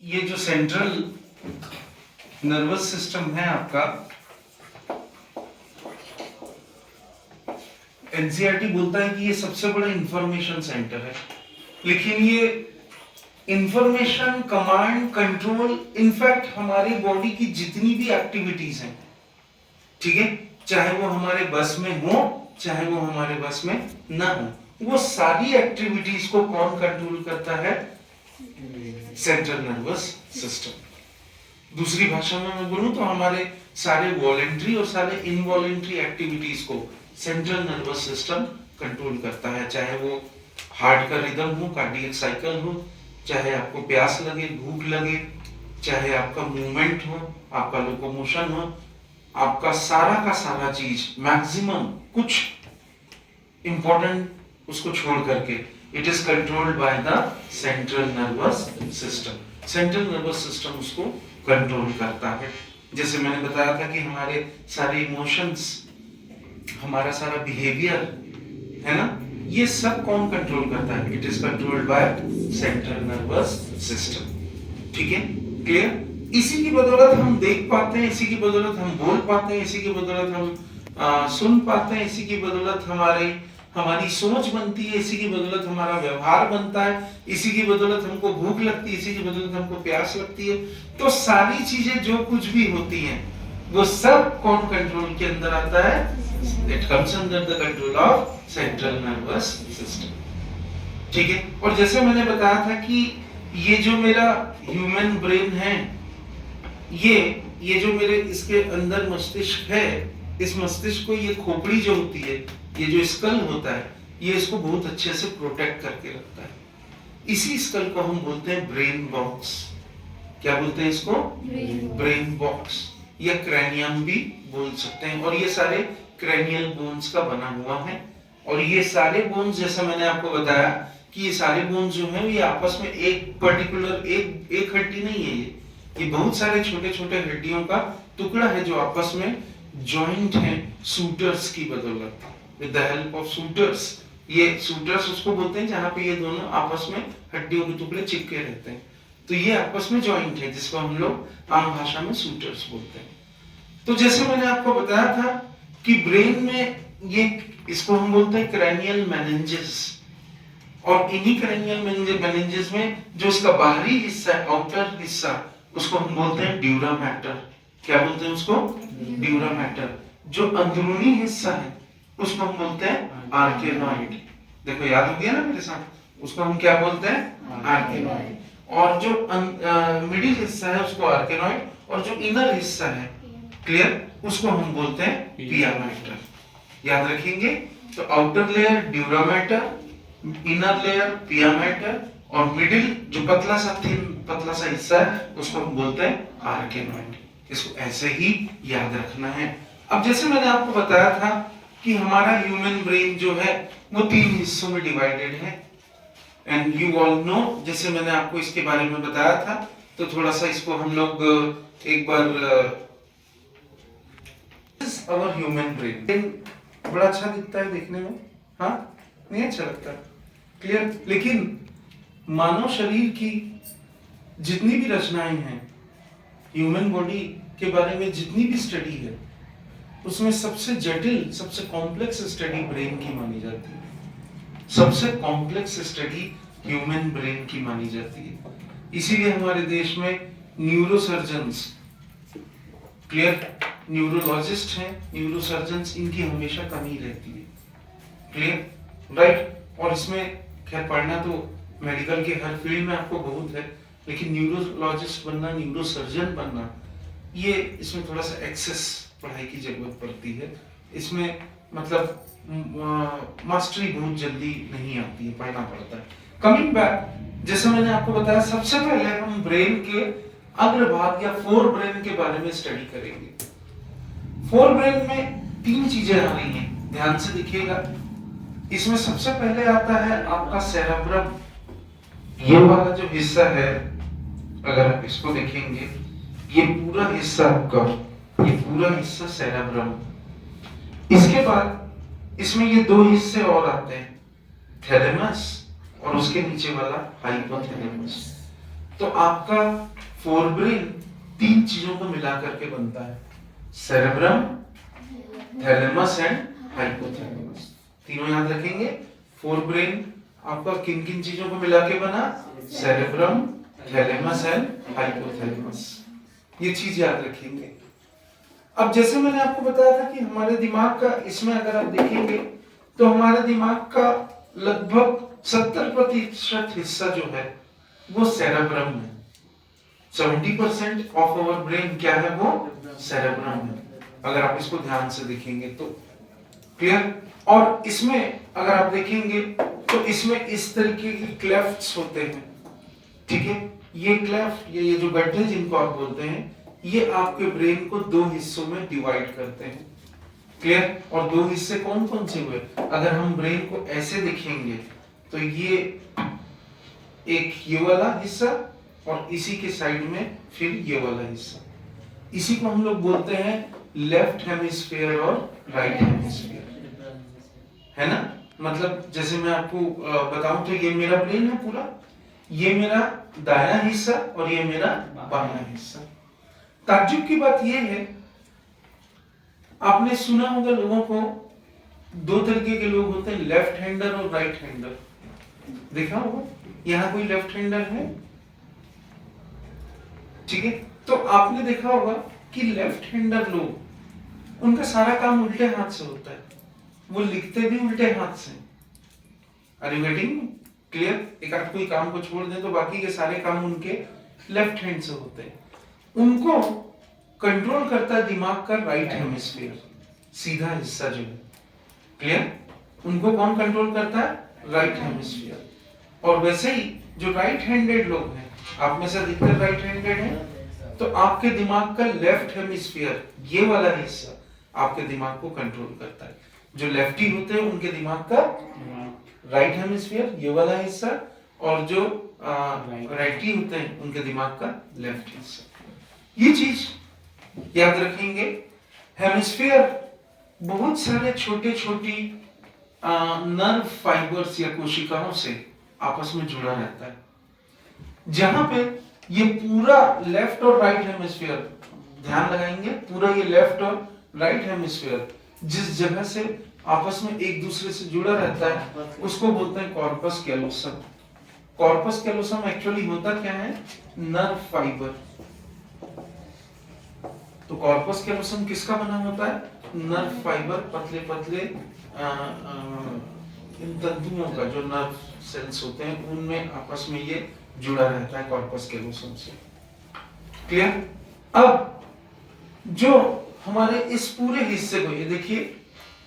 ये जो central nervous system है आपका, एनसीईआरटी बोलता है कि ये सबसे बड़ा इंफॉर्मेशन सेंटर है, लेकिन ये इंफॉर्मेशन, कमांड, कंट्रोल, इनफैक्ट हमारी बॉडी की जितनी भी एक्टिविटीज हैं, ठीक है, चाहे वो हमारे बस में हो चाहे वो हमारे बस में ना हो, वो सारी एक्टिविटीज को कौन कंट्रोल करता है? Central nervous system. दूसरी भाषा में मैं बोलूं तो हमारे सारे वॉलेंट्री और सारे इनवॉलेंट्री एक्टिविटीज को सेंट्रल नर्वस सिस्टम कंट्रोल करता है, चाहे वो हार्ट का रिदम हो, कार्डियक साइकिल हो, चाहे आपको प्यास लगे, भूख लगे, चाहे आपका मूवमेंट हो, आपका लोकोमोशन हो, आपका सारा का सारा चीज, मैक्सिमम कुछ इंपॉर्टेंट उसको छोड़ करके, it is controlled by the central nervous system. Central nervous system उसको कंट्रोल करता है। जैसे मैंने बताया था कि हमारे सारे इमोशंस, हमारा सारा बिहेवियर है ना, ये सब कौन कंट्रोल करता है? It is controlled by central nervous system. ठीक है, क्लियर? इसी की बदौलत हम देख पाते हैं, इसी की बदौलत हम बोल पाते हैं, इसी की बदौलत हम सुन पाते हैं, इसी की बदौलत हमारी सोच बनती है, इसी की बदौलत हमारा व्यवहार बनता है, इसी की बदौलत हमको भूख लगती है, इसी की बदौलत हमको प्यास लगती है। तो सारी चीजें जो कुछ भी होती हैं वो सब कौन कंट्रोल के अंदर आता है? It comes under the control of central nervous system. ठीक है, और जैसे मैंने बताया था कि ये जो मेरा ह्यूमन ब्रेन है, ये जो मेरे इसके अंदर मस्तिष्क है, इस मस्तिष्क को ये खोपड़ी जो होती है, ये जो स्कल होता है, ये इसको बहुत अच्छे से प्रोटेक्ट करके रखता है। इसी स्कल को हम बोलते हैं ब्रेन बॉक्स। क्या बोलते हैं इसको? ब्रेन बॉक्स या क्रैनियम भी बोल सकते हैं। और ये सारे क्रैनियल बोन्स का बना हुआ है। और ये सारे बोन्स, जैसा मैंने आपको बताया कि ये सारे बोन्स जो हैं ये आपस में एक पर्टिकुलर एक हड्डी नहीं है, ये बहुत सारे छोटे छोटे हड्डियों का टुकड़ा है जो आपस में जॉइंट है सूटर्स की बदौलत, with the help of suitors. ये सूटर्स उसको बोलते हैं जहां पे ये दोनों आपस में हड्डियों के टुकड़े चिपके रहते हैं, तो ये आपस में जॉइंट है, जिसको हम लोग आम भाषा में सूटर्स बोलते हैं। तो जैसे मैंने आपको बताया था कि ब्रेन में ये, इसको हम बोलते हैं क्रैनियल मेनिंजेस, और इन्हीं क्रैनियल मेनिंजेस में जो इसका बाहरी हिस्सा है, आउटर हिस्सा, उसको हम बोलते हैं ड्यूरा मैटर। क्या बोलते हैं उसको? Dura mater. जो अंदरूनी हिस्सा है उसको हम बोलते हैं आर्केनॉइड। देखो याद हो गया ना मेरे साथ, उसको हम क्या बोलते हैं? आर्केनॉइड। और जो मिडिल हिस्सा है उसको आर्केनॉइड, और जो इनर हिस्सा है, क्लियर, उसको हम बोलते हैं पिया मैटर। याद रखेंगे, तो outer layer dura mater, inner layer पिया मैटर, और मिडिल जो पतला सा हिस्सा है उसको हम बोलते हैं आर्केनॉइड। इसको ऐसे ही याद रखना है। अब जैसे मैंने आपको बताया था कि हमारा ह्यूमन ब्रेन जो है वो 3 हिस्सों में डिवाइडेड है, एंड यू ऑल नो, जैसे मैंने आपको इसके बारे में बताया था, तो थोड़ा सा इसको हम लोग एक बार, अवर ह्यूमन ब्रेन बड़ा अच्छा दिखता है देखने में, हाँ नहीं अच्छा लगता? क्लियर? लेकिन मानव शरीर की जितनी भी रचनाएं हैं, ह्यूमन बॉडी के बारे में जितनी भी स्टडी है, उसमें सबसे जटिल, सबसे कॉम्प्लेक्स स्टडी ब्रेन की मानी जाती है। सबसे कॉम्प्लेक्स स्टडी ह्यूमन ब्रेन की मानी जाती है। इसीलिए हमारे देश में न्यूरोसर्जन्स, क्लियर, न्यूरोलॉजिस्ट हैं, न्यूरोसर्जन्स, इनकी हमेशा कमी रहती है। क्लियर? राइट? और इसमें खैर पढ़ना तो मेडिकल के हर फील्ड में आपको बहुत है, लेकिन न्यूरोलॉजिस्ट बनना, न्यूरोसर्जन बनना, ये इसमें थोड़ा सा एक्सेस पढ़ाई की जरूरत पड़ती है। इसमें मतलब मास्टरी बहुत जल्दी नहीं आती है, पढ़ना पड़ता है। कमिंग बैक, जैसे मैंने आपको बताया, सबसे पहले हम ब्रेन के अग्रभाग या फोर ब्रेन के बारे में स्टडी करेंगे। फोर ब्रेन में 3 चीजें आ रही हैं, ध्यान से देखिएगा। इसमें सबसे पहले आता है आपका सेरेब्रम। ये वाला जो हिस्सा है, अगर आप इसको देखेंगे, ये पूरा हिस्सा आपका, ये पूरा हिस्सा सेरेब्रम। इसके बाद इसमें ये 2 हिस्से और आते हैं, थैलेमस और उसके नीचे वाला हाइपोथैलेमस। तो आपका फोरब्रेन 3 चीजों को मिला करके बनता है, सेरेब्रम, थैलेमस एंड हाइपोथैलेमस। तीनों याद रखेंगे। फोरब्रेन आपका किन किन चीजों को मिला के बना, सेरेब्रम, थैलेमस एंड हाइपोथैलेमस, ये चीज याद रखेंगे। अब जैसे मैंने आपको बताया था कि हमारे दिमाग का, इसमें अगर आप देखेंगे तो हमारे दिमाग का लगभग 70% हिस्सा जो है वो सेरेब्रम है। 70% ऑफ आवर ब्रेन क्या है, वो सेरेब्रम है, अगर आप इसको ध्यान से देखेंगे तो। क्लियर? और इसमें अगर आप देखेंगे तो इसमें इस तरीके की क्लेफ्ट्स होते हैं, ठीक है। ये क्लेफ्ट, ये जो गड्ढे जिनको आप बोलते हैं, ये आपके ब्रेन को 2 हिस्सों में डिवाइड करते हैं। क्लियर? और 2 हिस्से कौन कौन से हुए? अगर हम ब्रेन को ऐसे देखेंगे तो ये एक ये वाला हिस्सा और इसी के साइड में फिर ये वाला हिस्सा, इसी को हम लोग बोलते हैं लेफ्ट हेमिस्फीयर और राइट हेमिस्फीयर, है ना। मतलब जैसे मैं आपको बताऊं तो ये मेरा ब्रेन है पूरा, ये मेरा दायां हिस्सा और ये मेरा बायां हिस्सा। ताज्जुब की बात ये है, आपने सुना होगा लोगों को 2 तरीके के लोग होते हैं, लेफ्ट हैंडर और राइट हैंडर। देखा होगा, यहाँ कोई लेफ्ट हैंडर है, ठीक है। तो आपने देखा होगा कि लेफ्ट हैंडर लोग, उनका सारा काम उल्टे हाथ से होता है, वो लिखते भी उल्टे हाथ से। Are you getting clear? एक आध कोई काम को छोड़ दें तो बाकी के सारे काम उनके लेफ्ट हैंड से होते हैं। उनको कंट्रोल करता है दिमाग का राइट हेमिस्फीयर, सीधा हिस्सा जो है। क्लियर? उनको कौन कंट्रोल करता है? Right hemisphere. और वैसे ही जो राइट हैंडेड लोग हैं, आप में से अधिकतर राइट हैंडेड हैं, तो आपके दिमाग का लेफ्ट हेमिस्फीयर, ये वाला हिस्सा आपके दिमाग को कंट्रोल करता है। जो लेफ्टी होते हैं उनके दिमाग का राइट हेमिस्फीयर, ये वाला हिस्सा, और जो राइटी होते हैं उनके दिमाग का लेफ्ट हिस्सा। ये चीज याद रखेंगे। हेमिस्फीयर बहुत सारे छोटे छोटी नर्व फाइबर्स या कोशिकाओं से आपस में जुड़ा रहता है, जहां पे ये पूरा लेफ्ट और राइट हेमिस्फीयर, ध्यान लगाएंगे, पूरा ये लेफ्ट और राइट हेमिस्फीयर जिस जगह से आपस में एक दूसरे से जुड़ा रहता है उसको बोलते हैं corpus callosum. Corpus callosum actually होता क्या है? Nerve fibre. तो कॉर्पस कैलोसम किसका बना होता है? नर्व फाइबर, पतले पतले इन तंतुओं का, जो नर्व सेल्स होते हैं उनमें आपस में ये जुड़ा रहता है कॉर्पस कैलोसम से। क्लियर? अब जो हमारे इस पूरे हिस्से को, ये देखिए,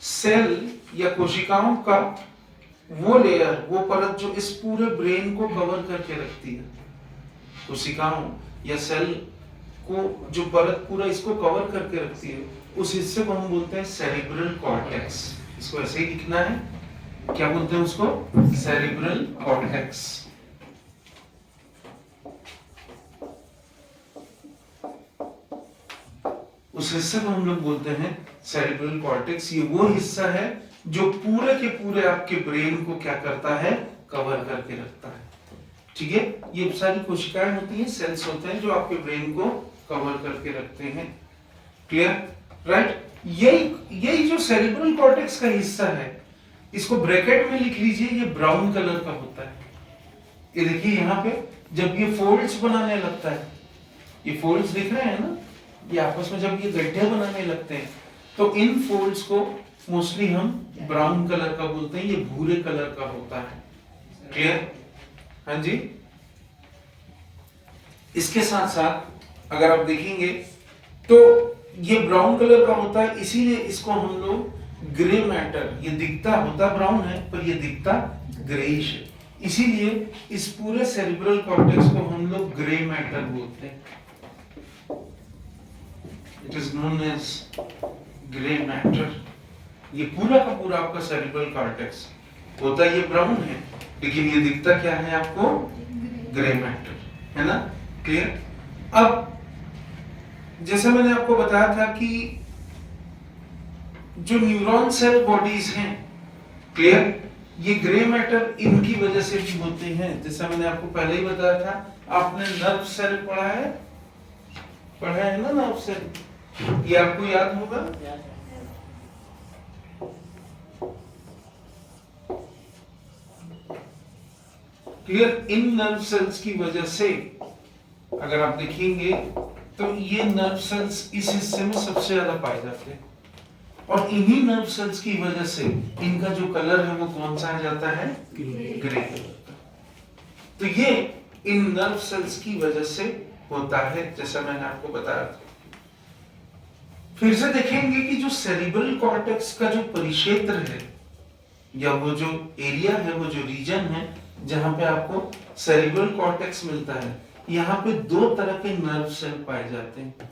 सेल या कोशिकाओं का वो लेयर, वो परत जो इस पूरे ब्रेन को कवर करके रखती है, कोशिकाओं या सेल को जो परत पूरा इसको कवर करके रखती है, उस हिस्से को हम बोलते हैं सेरिब्रल कॉर्टेक्स। इसको ऐसे ही लिखना है, क्या बोलते हैं उसको? Cerebral cortex. उस हिस्से को हम लोग बोलते हैं सेरिब्रल कॉर्टेक्स। ये वो हिस्सा है जो पूरे के पूरे आपके ब्रेन को क्या करता है? कवर करके रखता है। ठीक है, ये सारी कोशिकाएं होती हैं, सेल्स होते हैं जो आपके ब्रेन को कवर करके रखते हैं। क्लियर? राइट? यही जो सेरिब्रल कॉर्टेक्स का हिस्सा है, इसको ब्रैकेट में लिख लीजिए, ये ब्राउन कलर का होता है। ये देखिए यहाँ पे जब ये फोल्ड्स बनाने लगता है, ये फोल्ड्स दिख रहे हैं ना, ये आपस में जब ये गड्ढे बनाने लगते हैं तो इन फोल्ड्स को मोस्टली हम ब्राउन कलर का बोलते हैं, ये भूरे कलर का होता है। क्लियर? हाँ जी। इसके साथ साथ अगर आप देखेंगे तो ये ब्राउन कलर का होता है, इसीलिए इसको हम लोग ग्रे मैटर, ये दिखता होता ब्राउन है पर ये दिखता ग्रेइश है, इसीलिए इस पूरे सेरिब्रल कॉर्टेक्स को हम लोग ग्रे मैटर बोलते हैं। It is known as grey matter. ये पूरा का पूरा आपका सेरिब्रल कॉर्टेक्स होता है, ये ब्राउन है लेकिन ये दिखता क्या है आपको? ग्रे मैटर, है ना? क्लियर? अब जैसे मैंने आपको बताया था कि जो न्यूरॉन सेल बॉडीज हैं, क्लियर, ये ग्रे मैटर इनकी वजह से भी होते हैं। जैसा मैंने आपको पहले ही बताया था, आपने नर्व सेल पढ़ा है, पढ़ा है ना नर्व सेल, ये आपको याद होगा। क्लियर। इन नर्व सेल्स की वजह से अगर आप देखेंगे तो ये नर्व सेल्स इस हिस्से में सबसे ज्यादा पाए जाते हैं, और इन्हीं नर्व सेल्स की वजह से इनका जो कलर है वो कौन सा आ जाता है, ग्रे कलर का। तो ये इन नर्व सेल्स की वजह से होता है, जैसा मैंने आपको बताया था। फिर से देखेंगे कि जो सेरिब्रल कॉर्टेक्स का जो परिक्षेत्र है, या वो जो एरिया है, वो जो रीजन है जहां पे आपको सेरिब्रल कॉर्टेक्स मिलता है, यहाँ पे दो तरह के नर्व सेल पाए जाते हैं,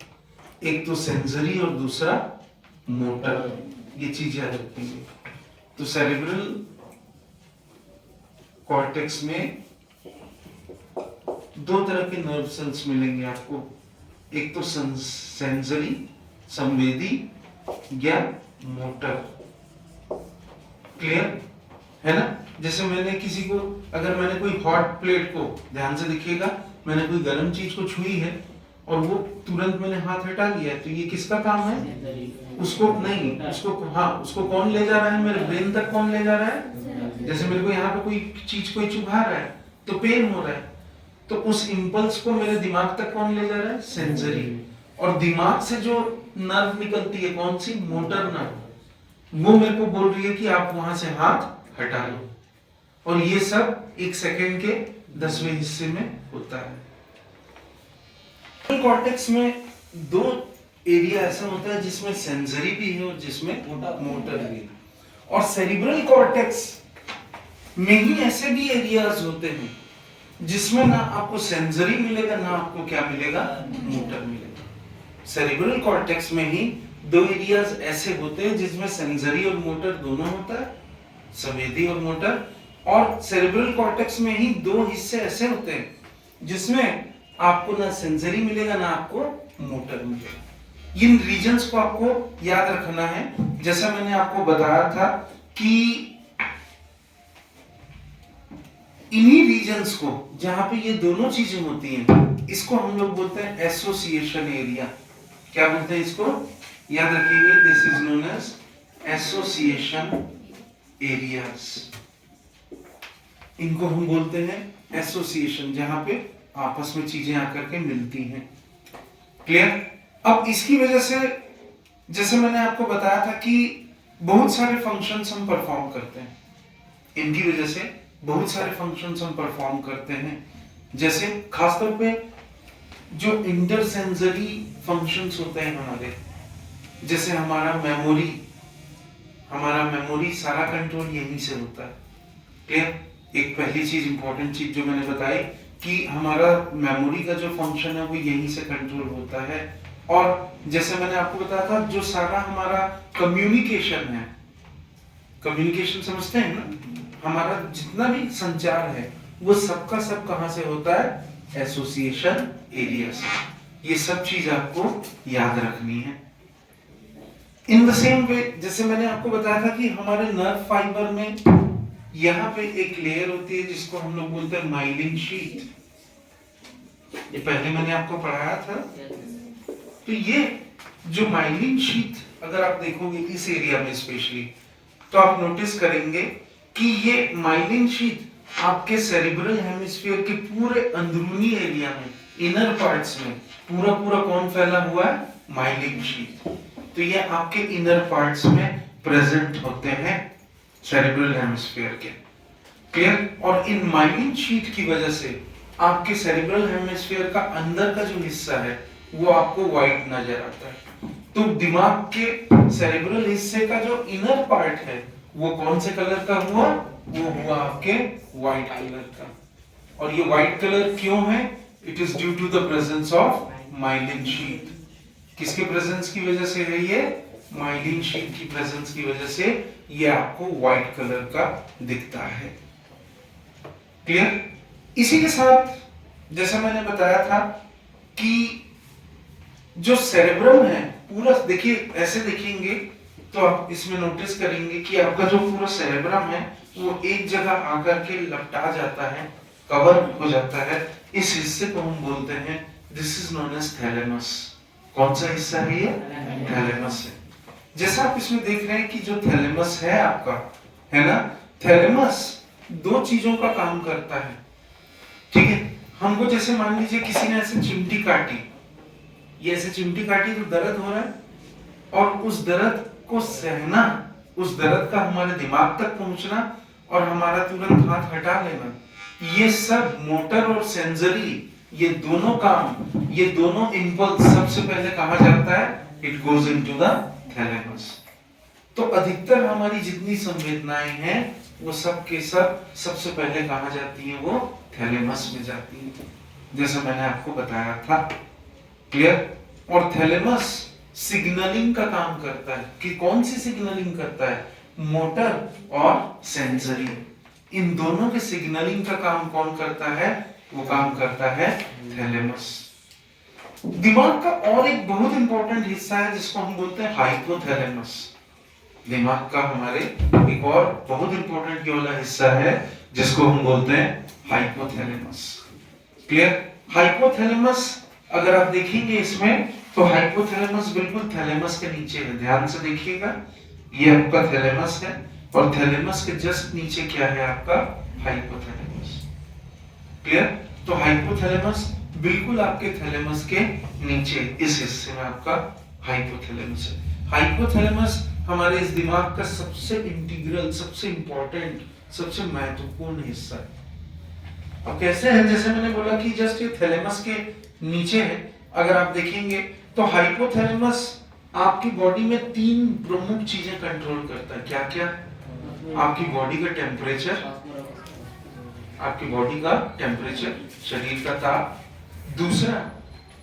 एक तो सेंसरी और दूसरा मोटर। ये चीज याद रखेंगे। तो सेरिब्रल कॉर्टेक्स में दो तरह के नर्व सेल्स मिलेंगे आपको, एक तो सेंसरी संवेदी या मोटर। क्लियर है ना। जैसे मैंने किसी को, अगर मैंने कोई हॉट प्लेट को, ध्यान से देखिएगा, मैंने कोई गर्म चीज को छुई है और वो तुरंत मैंने हाथ हटा लिया है, तो ये किसका काम है, उसको नहीं, उसको हाँ, उसको कौन ले जा रहा है, मेरे ब्रेन तक कौन ले जा रहा है। जैसे मेरे को यहाँ पे कोई चीज कोई चुभा रहा है तो पेन हो रहा है, तो उस इंपल्स को मेरे दिमाग तक कौन ले जा रहा है, सेंसरी। और दिमाग से जो नर्व निकलती है कौन सी, मोटर नर्व, वो मेरे को बोल रही है कि आप वहां से हाथ हटा लो। और ये सब 1 सेकेंड के 10वें हिस्से में होता है। कॉर्टेक्स में दो एरिया ऐसा होता है जिसमें सेंसरी भी है और जिसमें मोटर भी है। और सेरिब्रल कॉर्टेक्स में ही ऐसे भी एरियाज होते हैं जिसमें ना आपको सेंसरी मिलेगा, ना आपको क्या मिलेगा, मोटर मिलेगा। सेरिब्रल कॉर्टेक्स में ही दो एरियाज ऐसे होते हैं जिसमें सेंसरी और मोटर दोनों होता है, संवेदी और मोटर। और सेरिब्रल कॉर्टेक्स में ही दो हिस्से ऐसे होते हैं जिसमें आपको ना सेंसरी मिलेगा, ना आपको मोटर मिलेगा। इन रीजन्स को आपको याद रखना है। जैसा मैंने आपको बताया था कि इन्हीं रीजन्स को, जहां पे ये दोनों चीजें होती हैं, इसको हम लोग बोलते हैं एसोसिएशन एरिया। क्या बोलते हैं इसको, याद रखिए, this is known as association areas. इनको हम बोलते हैं एसोसिएशन, जहां पे आपस में चीजें आकर के मिलती हैं। क्लियर। अब इसकी वजह से, जैसे मैंने आपको बताया था कि बहुत सारे फंक्शंस हम परफॉर्म करते हैं, इनकी वजह से बहुत सारे फंक्शंस हम परफॉर्म करते हैं। जैसे खासतौर पे जो इंटरसेंसरी फंक्शंस होते हैं हमारे, जैसे हमारा मेमोरी सारा कंट्रोल यहीं से होता है। क्लियर। एक पहली चीज, इंपॉर्टेंट चीज जो मैंने बताई कि हमारा मेमोरी का जो फंक्शन है वो यहीं से कंट्रोल होता है। और जैसे मैंने आपको बताया था, जो सारा हमारा कम्युनिकेशन है, कम्युनिकेशन समझते हैं ना, हमारा जितना भी संचार है वो सबका सब कहां से होता है, एसोसिएशन एरिया से। ये सब चीज आपको याद रखनी है। इन द सेम वे, जैसे मैंने आपको बताया था कि हमारे नर्व फाइबर में यहाँ पे एक लेयर होती है जिसको हम लोग बोलते हैं माइलिन शीट। ये पहले मैंने आपको पढ़ाया था। तो ये जो माइलिन शीट, अगर आप देखोगे इस एरिया में स्पेशली, तो आप नोटिस करेंगे कि ये माइलिन शीट आपके सेरिब्रल हेमिस्फीयर के पूरे अंदरूनी एरिया में, इनर पार्ट्स में पूरा कौन फैला हुआ है, माइलिन शीट। तो ये आपके इनर पार्ट्स में प्रेजेंट होते हैं सेरिब्रल हेमिस्फीयर के। क्लियर। और इन माइलिन शीट की वजह से आपके सेरिब्रल हेमिस्फीयर का अंदर का जो हिस्सा है वो आपको व्हाइट नजर आता है। तो दिमाग के सेरिब्रल हिस्से का जो इनर पार्ट है वो कौन से कलर का हुआ, वो हुआ आपके व्हाइट कलर का। और ये व्हाइट कलर क्यों है, it is due to the presence of myelin sheet. किसके प्रेजेंस की वजह से है ये, माइलिन शीट की प्रेजेंस की वजह से ये आपको व्हाइट कलर का दिखता है। क्लियर। इसी के साथ जैसा मैंने बताया था कि जो सेरेब्रम है पूरा, देखिए ऐसे देखेंगे तो आप इसमें नोटिस करेंगे कि आपका जो पूरा सेरेब्रम है वो एक जगह आकर के लपटा जाता है, कवर हो जाता है। इस हिस्से को हम बोलते हैं, this is known as thalamus. कौन सा हिस्सा है ये? थैलेमस है। जैसा आप इसमें देख रहे हैं कि जो थैलेमस है आपका, है ना, थैलेमस दो चीजों का काम करता है, ठीक है। हमको जैसे मान लीजिए किसी ने ऐसे चिमटी काटी, ये ऐसे चिमटी काटी तो दर्द हो रहा है, और उस दर्द को सहना, उस दर्द का हमारे दिमाग तक पहुंचना और हमारा तुरंत हाथ हटा लेना, ये सब मोटर और सेंसरी, ये दोनों काम, ये दोनों इम्पल्स सबसे पहले कहा जाता है, it goes into the thalamus. तो अधिकतर हमारी जितनी संवेदनाएं हैं वो सब के सब सबसे पहले कहा जाती हैं, वो थैलेमस में जाती हैं, जैसा मैंने आपको बताया था। क्लियर? और थैलेमस सिग्नलिंग का काम करता है कि कौन सी सिग्नलिंग करता है? मोटर और सेंसरी, इन दोनों के सिग्नलिंग का काम कौन करता है? वो काम करता है थैलेमस। दिमाग का और एक बहुत इंपॉर्टेंट हिस्सा है जिसको हम बोलते हैं हाइपोथैलेमस। दिमाग का हमारे एक और बहुत इंपॉर्टेंट ये वाला हिस्सा है जिसको हम बोलते हैं हाइपोथैलेमस। क्लियर? हाइपोथैलेमस अगर आप देखेंगे इसमें, तो हाइपोथैलेमस बिल्कुल थैलेमस के नीचे है। ध्यान से देखिएगा, ये आपका थैलेमस है और थैलेमस के जस्ट नीचे क्या है? आपका हाइपोथैलेमस। क्लियर? तो हाइपोथैलेमस बिल्कुल आपके थैलेमस के नीचे, इस हिस्से में आपका हाइपोथैलेमस है। हाइपोथैलेमस हमारे इस दिमाग का सबसे इंटीग्रल, सबसे इंपॉर्टेंट, सबसे महत्वपूर्ण हिस्सा है। अब कैसे है? जैसे मैंने बोला कि जस्ट ये थैलेमस के नीचे है। अगर आप देखेंगे तो हाइपोथैलेमस आपकी बॉडी में तीन प्रमुख चीजें कंट्रोल करता है। क्या क्या? आपकी बॉडी का टेम्परेचर, आपकी बॉडी का टेम्परेचर, शरीर का ताप। दूसरा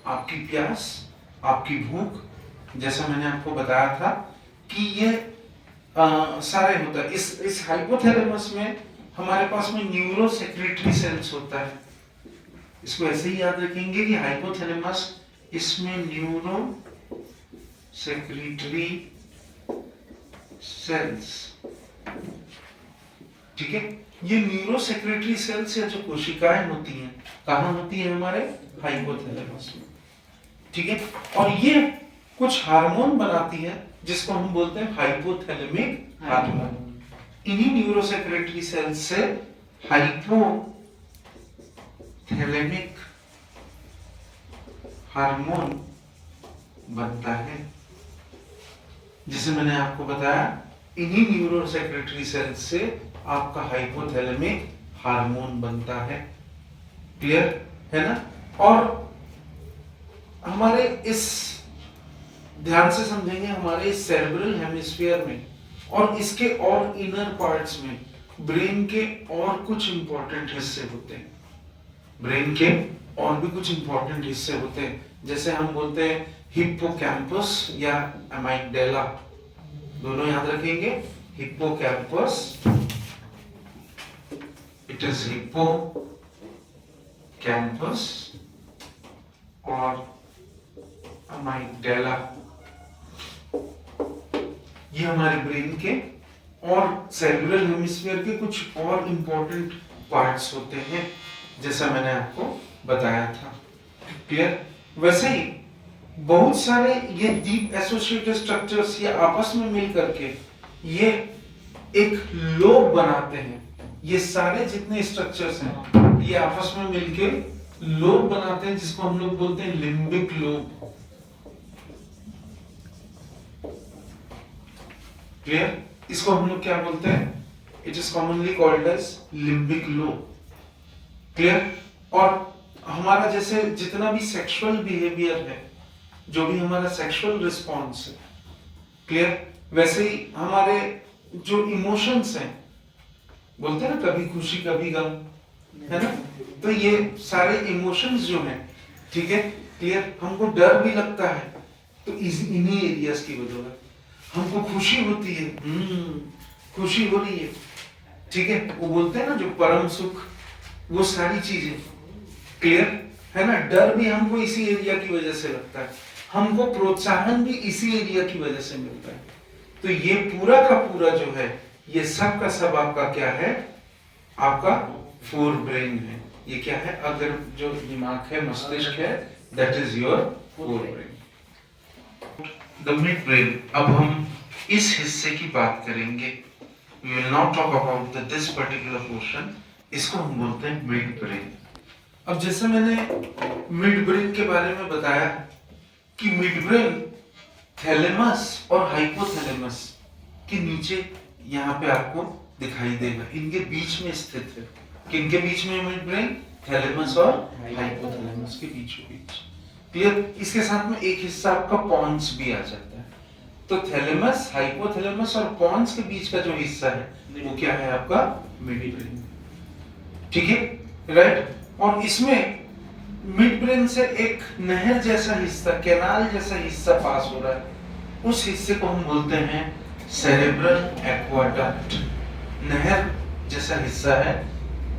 आपकी प्यास, आपकी भूख, जैसा मैंने आपको बताया था कि ये सारे होता है। इस हाइपोथैलेमस में हमारे पास में न्यूरो सेक्रेटरी सेल्स होता है। इसको ऐसे ही याद रखेंगे कि हाइपोथैलेमस, इसमें न्यूरो सेक्रेटरी सेल्स, ठीक है। ये न्यूरो सेक्रेटरी सेल्स या जो कोशिकाएं होती हैं, कहां होती है? हमारे हाइपोथैलेमस में, ठीक है। और ये कुछ हार्मोन बनाती है जिसको हम बोलते हैं हाइपोथैलेमिक हार्मोन। इन्हीं न्यूरो सेक्रेटरी सेल्स से हाइपोथैलेमिक हार्मोन बनता है। जिसे मैंने आपको बताया, इन्हीं न्यूरो सेक्रेटरी सेल्स से आपका हाइपोथैलेमिक हार्मोन बनता है। क्लियर है ना? और हमारे इस, ध्यान से समझेंगे, हमारे इस सेरेब्रल हेमिस्फीयर में और इसके और इनर पार्ट्स में ब्रेन के और कुछ इंपॉर्टेंट हिस्से होते हैं। ब्रेन के और भी कुछ इंपॉर्टेंट हिस्से होते हैं, जैसे हम बोलते हैं हिप्पोकैम्पस या अमाइगडाला। दोनों याद रखेंगे, हिप्पोकैम्पस, इट इज हिप्पोकैम्पस, और अमाइगडाला। ये हमारे ब्रेन के और सेरेब्रल हेमिस्फीयर के कुछ और इंपॉर्टेंट पार्ट्स होते हैं, जैसा मैंने आपको बताया था। क्लियर? वैसे ही बहुत सारे ये डीप एसोसिएटेड स्ट्रक्चर्स ये आपस में मिल करके ये एक लोब बनाते हैं। ये सारे जितने स्ट्रक्चर्स हैं ये आपस में मिलके लोब बनाते हैं, जिसको हम लोग बोलते हैं लिम्बिक लोब। क्लियर? इसको हम लोग क्या बोलते हैं? It is commonly called as limbic lobe. Clear? और हमारा जैसे जितना भी सेक्सुअल बिहेवियर है, जो भी हमारा सेक्सुअल रिस्पॉन्स है, क्लियर, वैसे ही हमारे जो इमोशंस हैं, बोलते हैं ना कभी खुशी कभी गम, है ना, तो ये सारे इमोशंस जो हैं, ठीक है, क्लियर, हमको डर भी लगता है तो इन्हीं एरियाज की वजह से। हमको खुशी होती है, खुशी हो रही है, ठीक है, वो बोलते हैं ना जो परम सुख, वो सारी चीजें, क्लियर है ना। डर भी हमको इसी एरिया की वजह से लगता है, हमको प्रोत्साहन भी इसी एरिया की वजह से मिलता है। तो ये पूरा का पूरा जो है, ये सब का सब आपका क्या है? आपका फोर ब्रेन है। ये क्या है? अगर जो दिमाग है, मस्तिष्क है, that is your fore brain. The mid brain. अब हम इस हिस्से की बात करेंगे। We will now talk about this particular portion. इसको हम बोलते हैं मिड ब्रेन। अब जैसे मैंने मिड ब्रेन के बारे में बताया कि मिड ब्रेन थैलेमस और हाइपोथैलेमस के नीचे यहाँ पे आपको दिखाई देगा, इनके बीच में स्थित है। किनके बीच में मिड ब्रेन? थैलेमस और हाइपोथैलेमस के बीचों बीच। क्लियर? इसके साथ में एक हिस्सा आपका पॉन्स भी आ जाता है। तो थैलेमस, हाइपोथैलेमस और पॉन्स के बीच का जो हिस्सा है वो क्या है? आपका मिड ब्रेन। ठीक है, राइट। और इसमें मिड ब्रेन से एक नहर जैसा हिस्सा, कैनाल जैसा हिस्सा पास हो रहा है, उस हिस्से को हम बोलते हैं सेरेब्रल एक्वाडक्ट। नहर जैसा हिस्सा है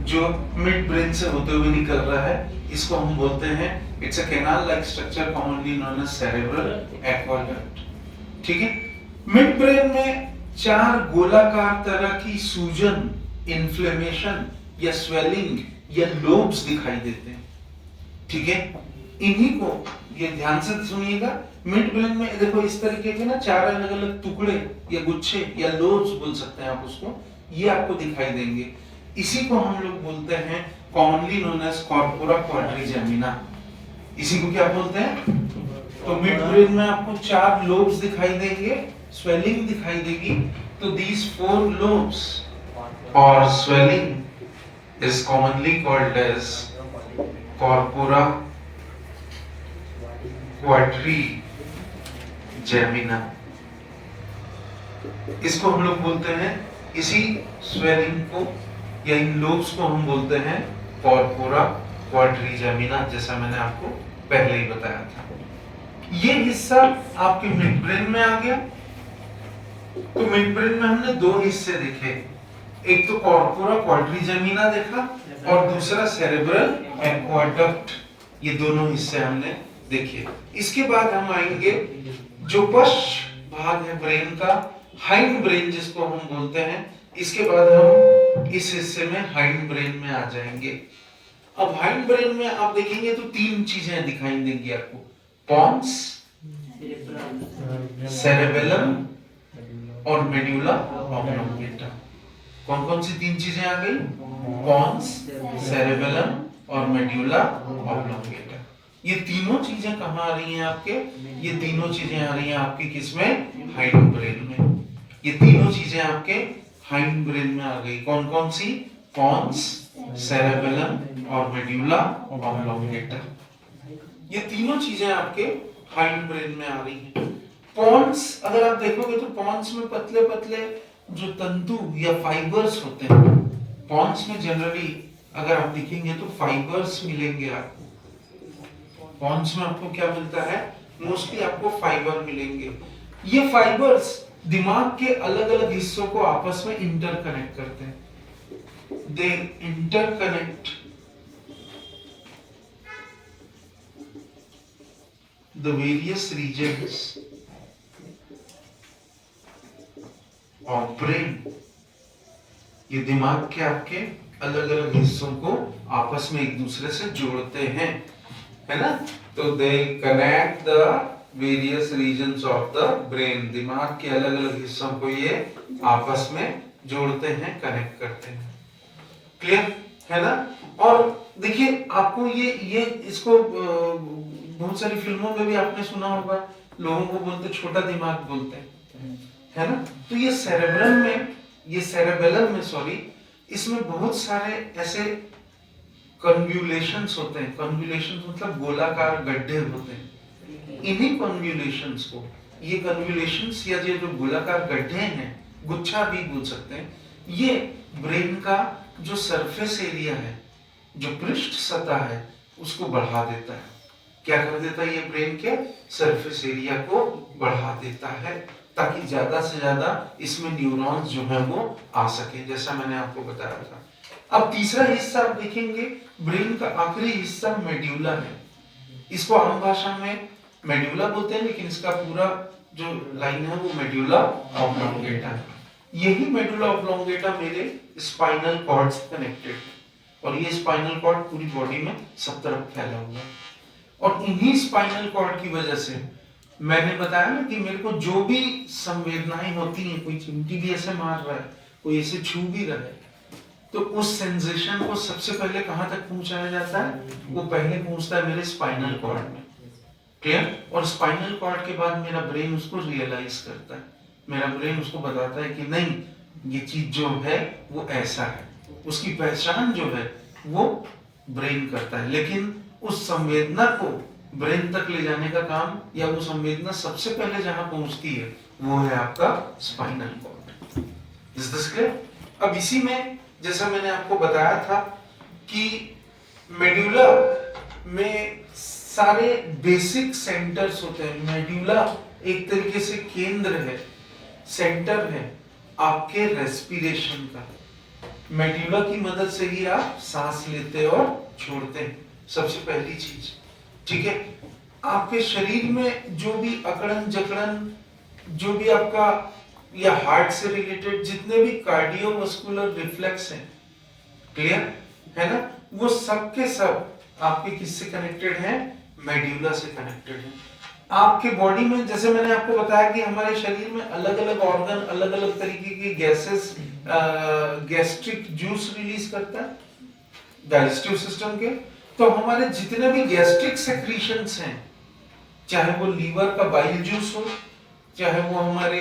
जो मिड ब्रेन से होते हुए निकल रहा है, इसको हम बोलते हैं, it's a canal like structure commonly known as cerebral aqueduct. ठीक है। मिड ब्रेन में 4 गोलाकार तरह की सूजन, इन्फ्लेमेशन या स्वेलिंग या लोब्स दिखाई देते हैं। ठीक है, इन्हीं को ये ध्यान से सुनिएगा। मिड ब्रेन में देखो इस तरीके के ना 4 अलग अलग टुकड़े या गुच्छे या लोब्स बोल सकते हैं आप उसको, ये आपको दिखाई देंगे। इसी को हम लोग बोलते हैं commonly known as corpora quadrigemina. इसी को क्या बोलते हैं? तो मिड ब्रेन में आपको 4 लोब्स दिखाई देंगे, स्वेलिंग दिखाई देगी। तो these 4 lobes or swelling is commonly called as corpora quadrigemina। इसको हम लोग बोलते हैं, इसी स्वेलिंग को या इन लोब्स को हम बोलते हैं कॉर्पोरा क्वाड्रिजेमिना, जैसा मैंने आपको पहले ही बताया था। ये हिस्सा आपके मिड ब्रेन में आ गया। तो मिड ब्रेन में हमने 2 हिस्से देखे, एक तो कॉर्पोरा क्वाड्रिजेमिना देखा और दूसरा सेरेब्रल एक्वाडक्ट। ये दोनों हिस्से हमने देखे। इसके बाद हम आएंगे जो पश्च भाग है ब्रेन का, हाइंड ब्रेन जिसको हम बोलते हैं। इसके बाद हम इस हिस्से में हाइंड ब्रेन में आ जाएंगे। अब हाइंड ब्रेन में आप देखेंगे तो 3 चीजें दिखाई देंगी आपको, पॉन्स, सेरेबेलम और मेड्यूला ऑब्लोंगेटा। कौन कौन सी 3 चीजें आ गई? पॉन्स, सेरेबेलम और मेड्यूला ऑब्लोंगेटा। ये तीनों चीजें कहाँ आ रही हैं आपके? ये तीनों चीजें आ रही हैं आपके किसमें? हाइंड ब्रेन में। ये तीनों चीजें आपके हाइंड ब्रेन में आ गई। कौन कौन सी? पॉन्स, सेरेबेलम और मेड्यूला ऑब्लोंगेटा। ये तीनों चीजें आपके हाइंड ब्रेन में आ रही हैं। पॉन्स अगर आप देखोगे तो पॉन्स में पतले पतले जो तंतु या फाइबर्स होते हैं, पॉन्स में जनरली अगर आप देखेंगे तो फाइबर्स मिलेंगे आपको। पॉन्स में आपको क्या मिलता है? मोस्टली आपको फाइबर मिलेंगे। ये फाइबर्स दिमाग के अलग अलग हिस्सों को आपस में इंटरकनेक्ट करते हैं। दे interconnect the various regions of brain। ये दिमाग के आपके अलग अलग हिस्सों को आपस में एक दूसरे से जोड़ते हैं, है ना? तो they connect the various regions of the brain। दिमाग के अलग अलग हिस्सों को ये आपस में जोड़ते हैं, कनेक्ट करते हैं। क्लियर है ना? और देखिए आपको ये इसको बहुत सारी फिल्मों में भी आपने सुना होगा, लोगों को बोलते छोटा दिमाग बोलते हैं, है ना? तो ये सेरेब्रम में, ये सेरेबेलम में सॉरी, इसमें बहुत सारे ऐसे कन्व्यूलेशंस होते हैं। कन्व्यूलेशंस मतलब गोलाकार गड्ढे होते हैं। इन्हीं कन्व्यूलेशंस को, ये कन्व्यूलेशंस या ये जो गोलाकार गड्ढे हैं, गुच्छा भी बोल सकते हैं, ये ब्रेन का जो सरफेस एरिया है, जो पृष्ठ सतह है, उसको बढ़ा देता है। क्या कर देता है? ये ब्रेन के सरफेस एरिया को बढ़ा देता है ताकि ज्यादा से ज्यादा इसमें न्यूरॉन्स जो है वो आ सके, जैसा मैंने आपको बताया था। अब तीसरा हिस्सा आप देखेंगे, ब्रेन का आखिरी हिस्सा मेड्यूला है। इसको आम भाषा में मेड्यूला बोलते हैं, लेकिन इसका पूरा जो लाइन है वो मेड्यूला ऑब्लोंगेटा है। यही मेडुला ऑब्लोंगेटा मेरे स्पाइनल कॉर्ड से कनेक्टेड है और ये स्पाइनल कॉर्ड पूरी बॉडी में सब तरफ फैला हुआ है और इन्हीं स्पाइनल कॉर्ड की वजह से मैंने बताया ना कि मेरे को जो भी संवेदनाएं होती हैं, कोई चिमटी भी ऐसे मार रहा है, कोई ऐसे छू भी रहा है, तो उस सेंसेशन को सबसे पहले कहां तक पहुंचाया जाता है? वो पहले पहुंचता है मेरे स्पाइनल कॉर्ड में। क्लियर? और स्पाइनल कॉर्ड के बाद मेरा ब्रेन उसको रियलाइज करता है, मेरा ब्रेन उसको बताता है कि नहीं, ये चीज जो है वो ऐसा है, उसकी पहचान जो है वो ब्रेन करता है। लेकिन उस संवेदना को ब्रेन तक ले जाने का काम, या वो संवेदना सबसे पहले जहां पहुंचती है वो है आपका spinal cord. Is this clear? अब इसी में जैसा मैंने आपको बताया था कि मेड्यूला में सारे बेसिक सेंटर्स होते हैं। मेड्यूला एक तरीके से केंद्र है, सेंटर है आपके रेस्पिरेशन का। मेड्यूला की मदद से ही आप सांस लेते और छोड़ते हैं, सबसे पहली चीज। ठीक है? आपके शरीर में जो भी अकड़न जकड़न, जो भी आपका या हार्ट से रिलेटेड जितने भी कार्डियोवास्कुलर रिफ्लेक्स हैं, क्लियर है ना, वो सब के सब आपके किससे कनेक्टेड हैं? मेड्यूला से कनेक्टेड है। आपके बॉडी में, जैसे मैंने आपको बताया कि हमारे शरीर में अलग अलग ऑर्गन अलग अलग तरीके की गैसेस, गैस्ट्रिक जूस रिलीज करता है डाइजेस्टिव सिस्टम के। तो हमारे जितने भी गैस्ट्रिक सेक्रीशंस हैं, चाहे वो लीवर का बाइल जूस हो, चाहे वो हमारे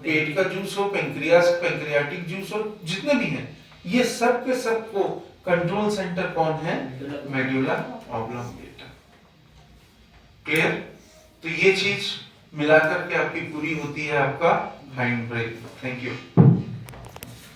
पेट का जूस हो, पैंक्रियाटिक जूस हो, जितने भी हैं, ये सब के सब को कंट्रोल सेंटर कौन है? Medulla oblongata. क्लियर? तो ये चीज मिलाकर के आपकी पूरी होती है आपका हाइंड ब्रेन। Thank you.